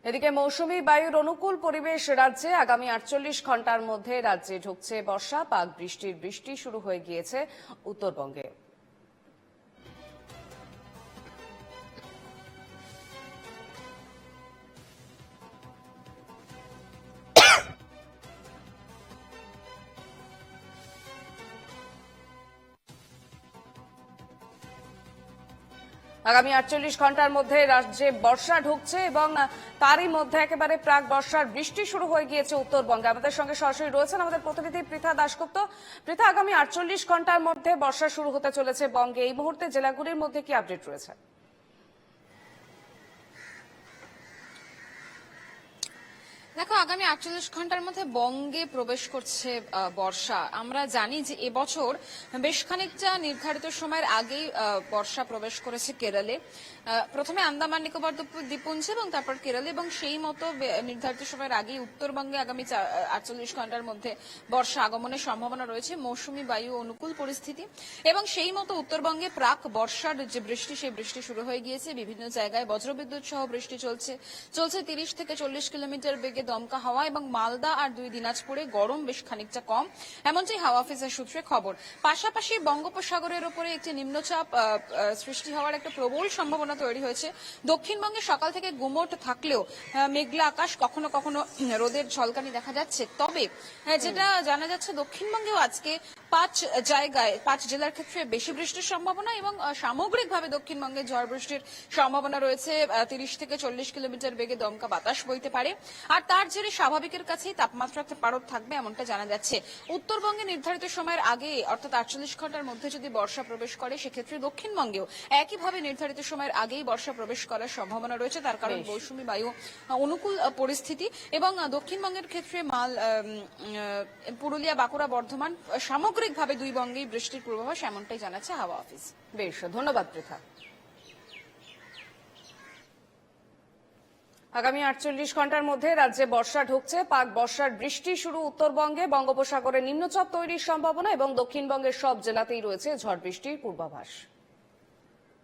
এদিকে মৌসুমী বায়ুর অনুকূল পরিবেশ রাজ্যে আগামী 48 ঘন্টার মধ্যে রাজ্যে ঢুকছে বর্ষা। পাক বৃষ্টি শুরু হয়ে গিয়েছে উত্তরবঙ্গে। আগামী 48 ঘন্টার মধ্যে রাজ্যে বর্ষা ঢুকছে এবং তারই মধ্যে একেবারে প্রাক বর্ষার বৃষ্টি শুরু হয়ে গিয়েছে উত্তরবঙ্গে। আমাদের সঙ্গে সরাসরি রয়েছেন আমাদের প্রতিনিধি পৃথা দাশগুপ্ত। পৃথা, আগামী 48 ঘন্টার মধ্যে বর্ষা শুরু হতে চলেছে বঙ্গে। এই মুহূর্তে জেলাগুলির মধ্যে কি আপডেট রয়েছে? দেখো, আগামী 48 ঘন্টার মধ্যে বঙ্গে প্রবেশ করছে বর্ষা। আমরা জানি যে এবছর বেশ খানিকটা নির্ধারিত সময়ের আগেই বর্ষা প্রবেশ করেছে কেরলে। প্রথমে আন্দামান নিকোবর দ্বীপপুঞ্জে এবং তারপর কেরলে, এবং সেই মতো নির্ধারিত সময়ের আগেই উত্তরবঙ্গে আগামী 48 ঘন্টার মধ্যে বর্ষা আগমনের সম্ভাবনা রয়েছে। মৌসুমী বায়ু অনুকূল পরিস্থিতি এবং সেই মতো উত্তরবঙ্গে প্রাক বর্ষার যে বৃষ্টি, সেই বৃষ্টি শুরু হয়ে গিয়েছে। বিভিন্ন জায়গায় বজ্রবিদ্যুৎ সহ বৃষ্টি চলছে 30 থেকে 40 কিলোমিটার বেগে দমকা হাওয়া, এবং মালদা আর 2 দিনাজপুরে গরম বেশ খানিকটা কম, এমনটাই হাওয়া অফিসের সূত্রে খবর। পাশাপাশি বঙ্গোপসাগরের উপরে একটি নিম্নচাপ সৃষ্টি হওয়ার একটা প্রবল সম্ভাবনা তৈরি হয়েছে। দক্ষিণবঙ্গে সকাল থেকে গুমোট থাকলেও মেঘলা আকাশ, কখনো কখনো রোদের ঝলকানি দেখা যাচ্ছে। তবে যেটা জানা যাচ্ছে, দক্ষিণবঙ্গেও আজকে 5 জেলার ক্ষেত্রে বেশি বৃষ্টির সম্ভাবনা, এবং সামগ্রিকভাবে দক্ষিণবঙ্গে ঝড় বৃষ্টির সম্ভাবনা রয়েছে। 30 থেকে 40 কিলোমিটার বেগে দমকা বাতাস বইতে পারে, আর তার জেরে স্বাভাবিকের কাছেই তাপমাত্রাতে পারদ থাকবে, এমনটা জানা যাচ্ছে। উত্তরবঙ্গে নির্ধারিত সময়ের আগে, অর্থাৎ 48 ঘন্টার মধ্যে যদি বর্ষা প্রবেশ করে, সেক্ষেত্রে দক্ষিণবঙ্গেও একইভাবে নির্ধারিত সময়ের আগেই বর্ষা প্রবেশ করার সম্ভাবনা রয়েছে। তার কারণ মৌসুমী বায়ু অনুকূল পরিস্থিতি, এবং দক্ষিণবঙ্গের ক্ষেত্রে পুরুলিয়া, বাঁকুড়া, বর্ধমান, সামগ্রিকভাবে 2 বঙ্গেই বৃষ্টির পূর্বাভাস, এমনটাই জানাচ্ছে হাওয়া অফিস। বেশ, ধন্যবাদ পৃথা। আগামী 48 ঘন্টার মধ্যে রাজ্যে বর্ষা ঢুকছে। পাক বর্ষার বৃষ্টি শুরু উত্তরবঙ্গে। বঙ্গোপসাগরে নিম্নচাপ তৈরির সম্ভাবনা এবং দক্ষিণবঙ্গের সব জেলাতেই রয়েছে ঝড় বৃষ্টির পূর্বাভাস।